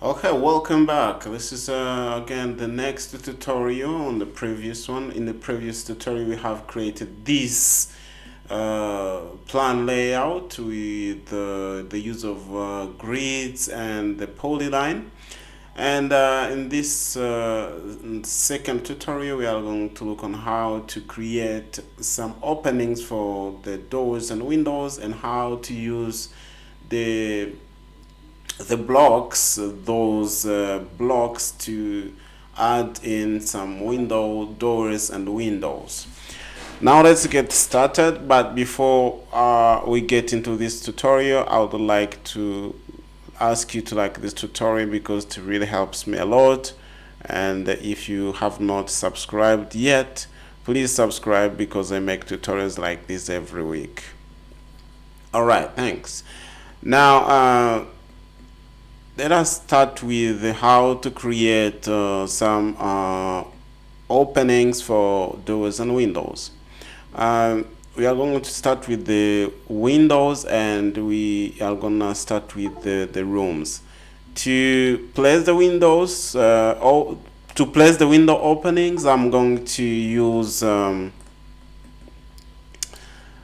Okay, welcome back. This is again the next tutorial on the previous one. In the previous tutorial, we have created this plan layout with the use of grids and the polyline. And in this second tutorial, we are going to look on how to create some openings for the doors and windows and how to use the blocks, those blocks, to add in some doors and windows. Now let's get started, but before we get into this tutorial, I would like to ask you to like this tutorial because it really helps me a lot. And if you have not subscribed yet, please subscribe because I make tutorials like this every week. Alright, thanks. Now let us start with how to create some openings for doors and windows. We are going to start with the windows, and we are going to start with the rooms. To place the windows, or to place the window openings, I'm going to use the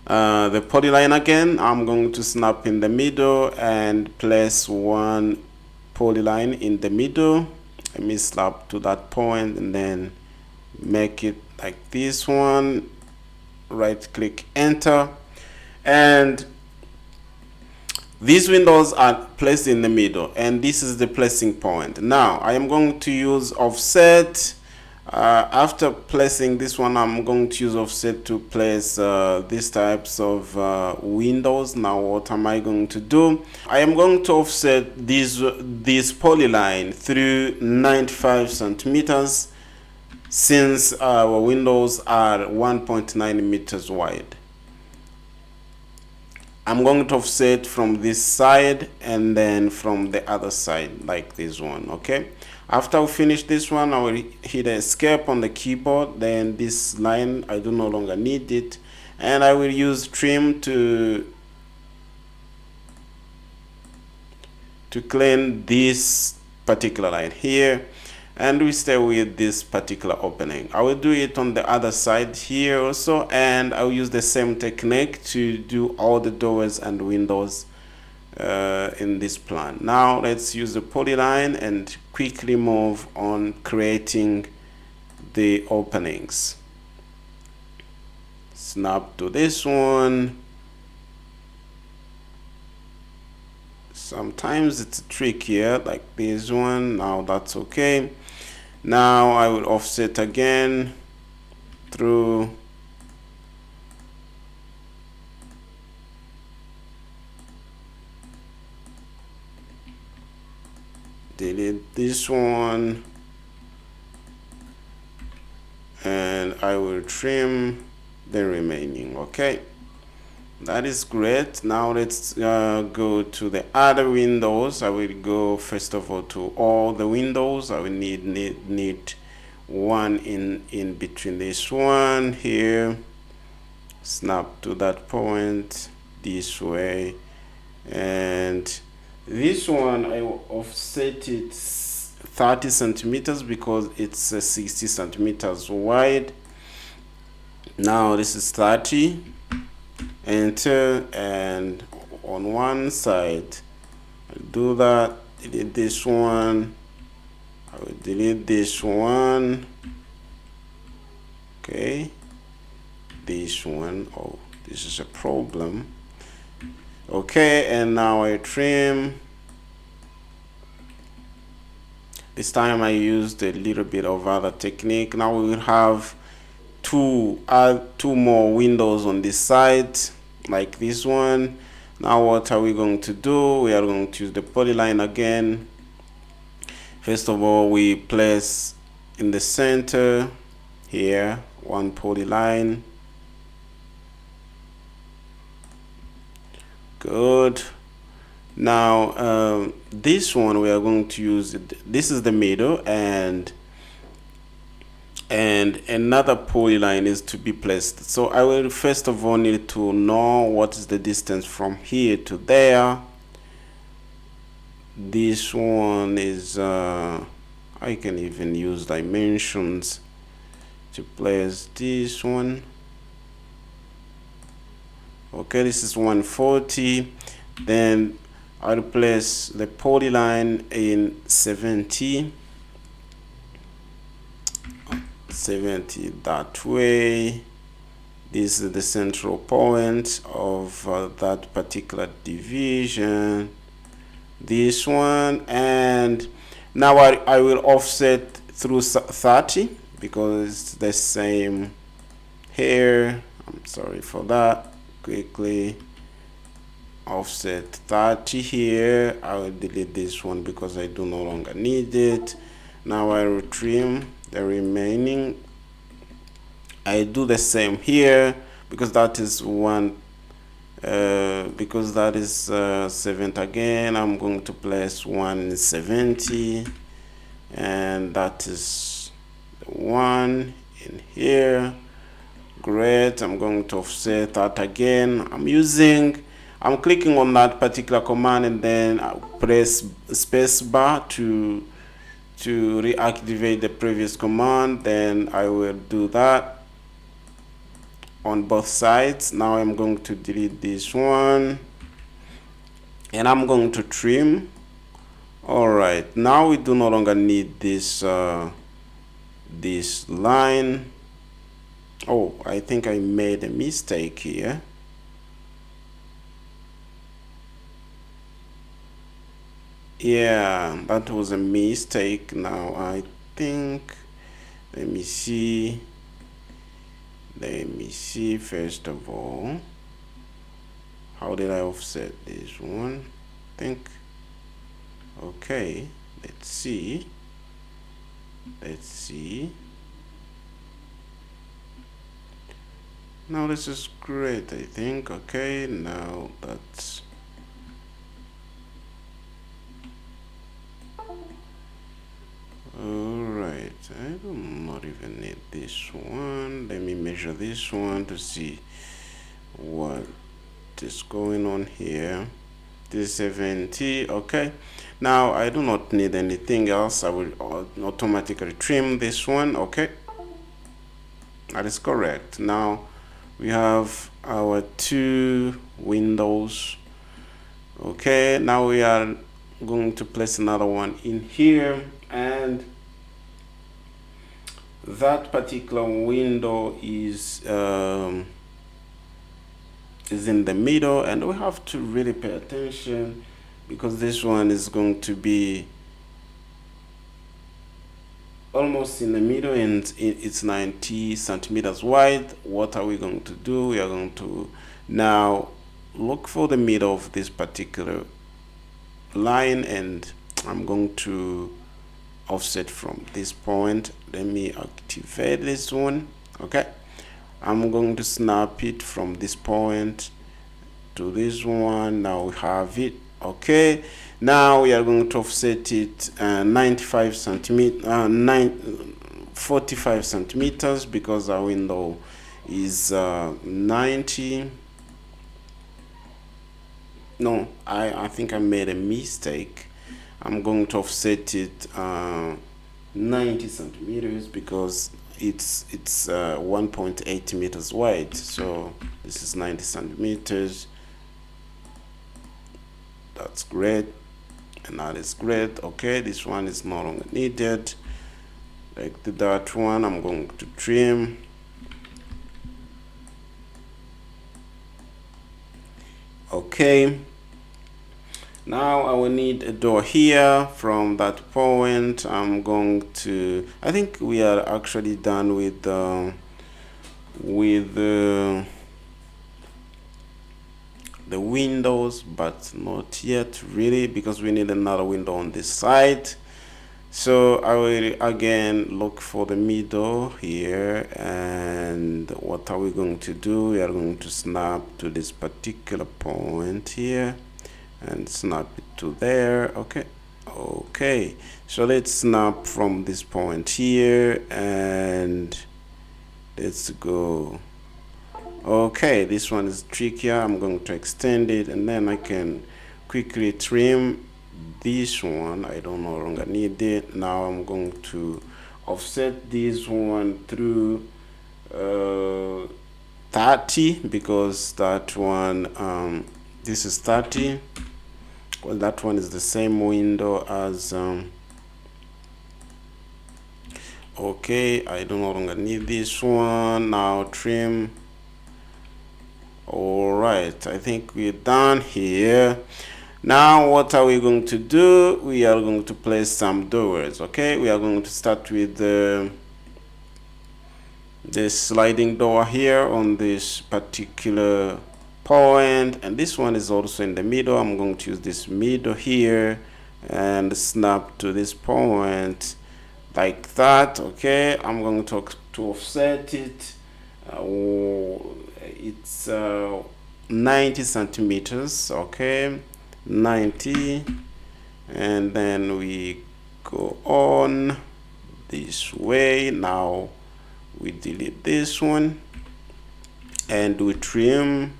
polyline again. I'm going to snap in the middle and place one polyline in the middle. Let me snap to that point and then make it like this one. Right click, enter, and these windows are placed in the middle, and this is the placing point. Now I am going to use offset. After placing this one, I'm going to use offset to place these types of windows. Now what am I going to do? I am going to offset this polyline through 95 centimeters, since our windows are 1.9 meters wide. I'm going to offset from this side and then from the other side, like this one. Okay, after we finish this one, I will hit escape on the keyboard. Then this line, I do no longer need it, and I will use trim to clean this particular line here, and we stay with this particular opening. I will do it on the other side here also, and I will use the same technique to do all the doors and windows in this plan. Now let's use the polyline and quickly move on creating the openings. Snap to this one. Sometimes it's trickier, like this one. Now that's okay. Now I will offset again through delete this one, and I will trim the remaining. Okay, that is great. Now let's go to the other windows. I will go first of all to all the windows. I will need one in between this one here. Snap to that point this way, and this one I will offset it 30 centimeters because it's 60 centimeters wide. Now this is 30. Enter, and on one side I'll do that, delete this one, I will delete this one. Okay, this one, oh, this is a problem. Okay, and now I trim. This time I used a little bit of other technique. Now we will have two more windows on this side, like this one. Now what are we going to do? We are going to use the polyline again. First of all, we place in the center here one polyline. Good. Now this one we are going to use, this is the middle, and another polyline is to be placed. So I will first of all need to know what is the distance from here to there. this one is I can even use dimensions to place this one. Okay, this is 140. Then I'll place the polyline in 70 that way. This is the central point of that particular division, this one. And now I will offset through 30 because it's the same here. I'm sorry for that. Quickly offset 30 here. I will delete this one because I do no longer need it. Now I will trim the remaining. I do the same here because that is one because that is 70 again. I'm going to place 170, and that is the one in here. Great. I'm going to offset that again. I'm clicking on that particular command, and then I press space bar to reactivate the previous command. Then I will do that on both sides. Now I'm going to delete this one, and I'm going to trim. All right, now we do no longer need this this line. Oh, I think I made a mistake here. Yeah, that was a mistake. Now I think, let me see first of all, how did I offset this one? I think, okay, let's see. Now this is great, I think. Okay, now that's alright. I do not even need this one. Let me measure this one to see what is going on here. This is 70. Okay, now I do not need anything else. I will automatically trim this one. Okay, that is correct. Now we have our two windows. Okay, now we are going to place another one in here, and that particular window is in the middle, and we have to really pay attention because this one is going to be almost in the middle, and it's 90 centimeters wide. What are we going to do? We are going to now look for the middle of this particular line, and I'm going to offset from this point. Let me activate this one. Okay, I'm going to snap it from this point to this one. Now we have it. Okay, now we are going to offset it 95 centimeters, 45 centimeters, because our window is 90. No, I think I made a mistake. I'm going to offset it 90 centimeters because it's 1.8 meters wide. So this is 90 centimeters. That's great, and that is great. Okay, this one is no longer needed. Like that one, I'm going to trim. Okay, now I will need a door here from that point. I'm going to, I think we are actually done with the windows, but not yet really, because we need another window on this side. So I will again look for the middle here, and what are we going to do? We are going to snap to this particular point here and snap it to there. Okay, so let's snap from this point here, and let's go. Okay, this one is trickier. I'm going to extend it, and then I can quickly trim this one. I don't no longer need it. Now I'm going to offset this one through 30, because that one this is 30. Well, that one is the same window as okay, I no longer need this one. Now trim. All right, I think we're done here. Now what are we going to do? We are going to place some doors. Okay, we are going to start with the sliding door here on this particular point, and this one is also in the middle. I'm going to use this middle here and snap to this point like that. Okay, I'm going to offset it. It's 90 centimeters. Okay, 90, and then we go on this way. Now we delete this one and we trim,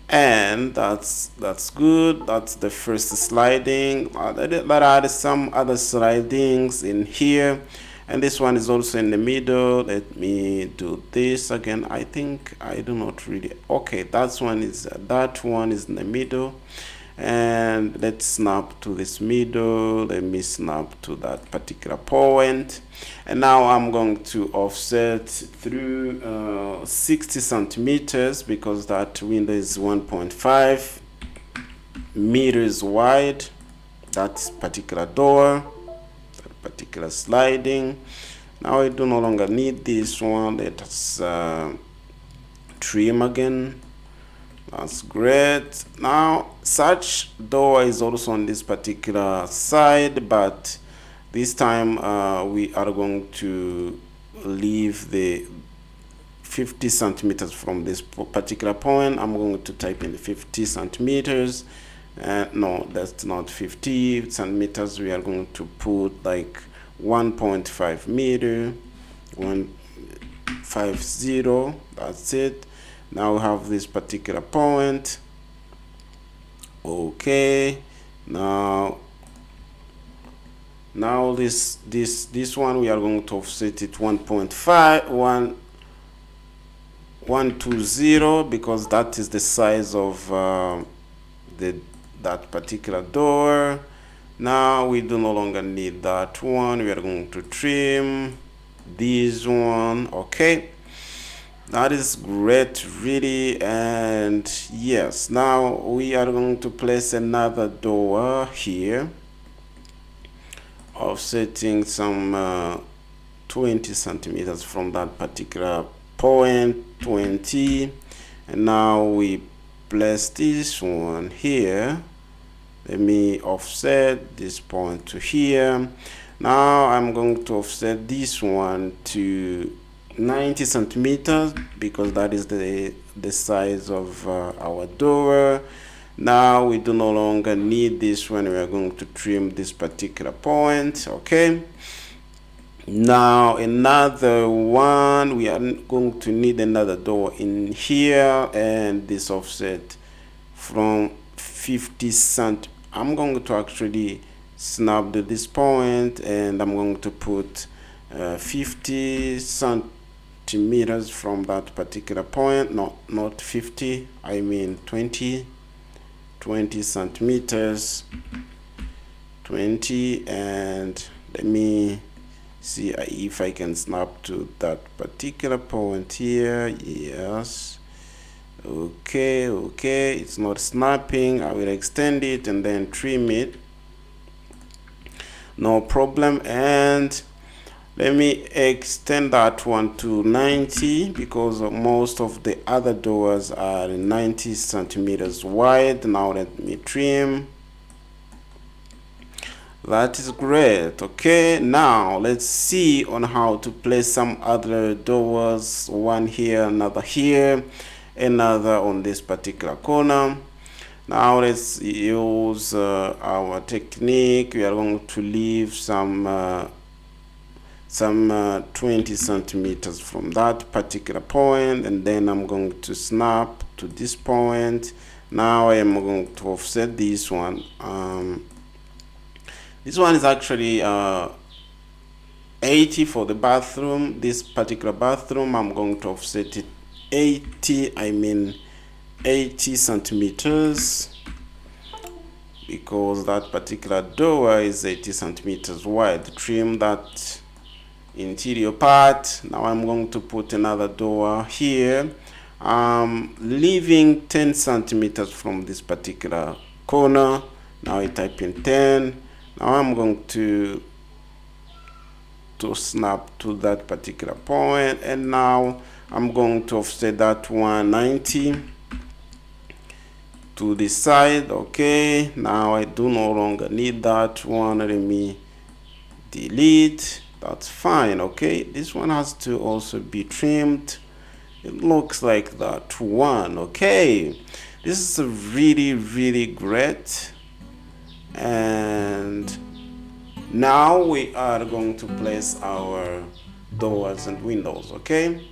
and that's good. That's the first sliding. There are some other slidings in here, and this one is also in the middle. Let me do this again. I think I do not really. Okay, that one is in the middle, and let's snap to this middle. Let me snap to that particular point, and now I'm going to offset through 60 centimeters, because that window is 1.5 meters wide. That particular door, that particular sliding. Now I do no longer need this one. Let us trim again. That's great. Now such door is also on this particular side, but this time we are going to leave the 50 centimeters from this particular point. I'm going to type in 50 centimeters. No, that's not 50 centimeters. We are going to put like 1.5 meter, 150. That's it. Now we have this particular point. Okay, now this one we are going to offset it 120, because that is the size of that particular door. Now we do no longer need that one. We are going to trim this one. Okay, that is great, really. And yes, now we are going to place another door here, offsetting some 20 centimeters from that particular point, 20. And now we place this one here. Let me offset this point to here. Now I'm going to offset this one to 90 centimeters, because that is the size of our door. Now we do no longer need this one. We are going to trim this particular point. Okay, now another one, we are going to need another door in here, and this offset from 50 cent. I'm going to actually snap to this point, and I'm going to put 50 centimeters from that particular point. Not 50, I mean 20 centimeters, 20. And let me see if I can snap to that particular point here. Yes. Okay, it's not snapping. I will extend it and then trim it, no problem. And let me extend that one to 90, because most of the other doors are 90 centimeters wide. Now let me trim. That is great. Okay, now let's see on how to place some other doors. One here, another here, another on this particular corner. Now let's use our technique. We are going to leave some 20 centimeters from that particular point, and then I'm going to snap to this point. Now I am going to offset this one. This one is actually 80 for the bathroom. This particular bathroom, I'm going to offset it 80 centimeters, because that particular door is 80 centimeters wide. Trim that interior part. Now I'm going to put another door here, leaving 10 centimeters from this particular corner. Now I type in 10. Now I'm going to snap to that particular point, and now I'm going to offset that 190 to the side. Okay, now I do no longer need that one. Let me delete. That's fine. Okay, this one has to also be trimmed. It looks like that one. Okay, this is a really great. And now we are going to place our doors and windows. Okay,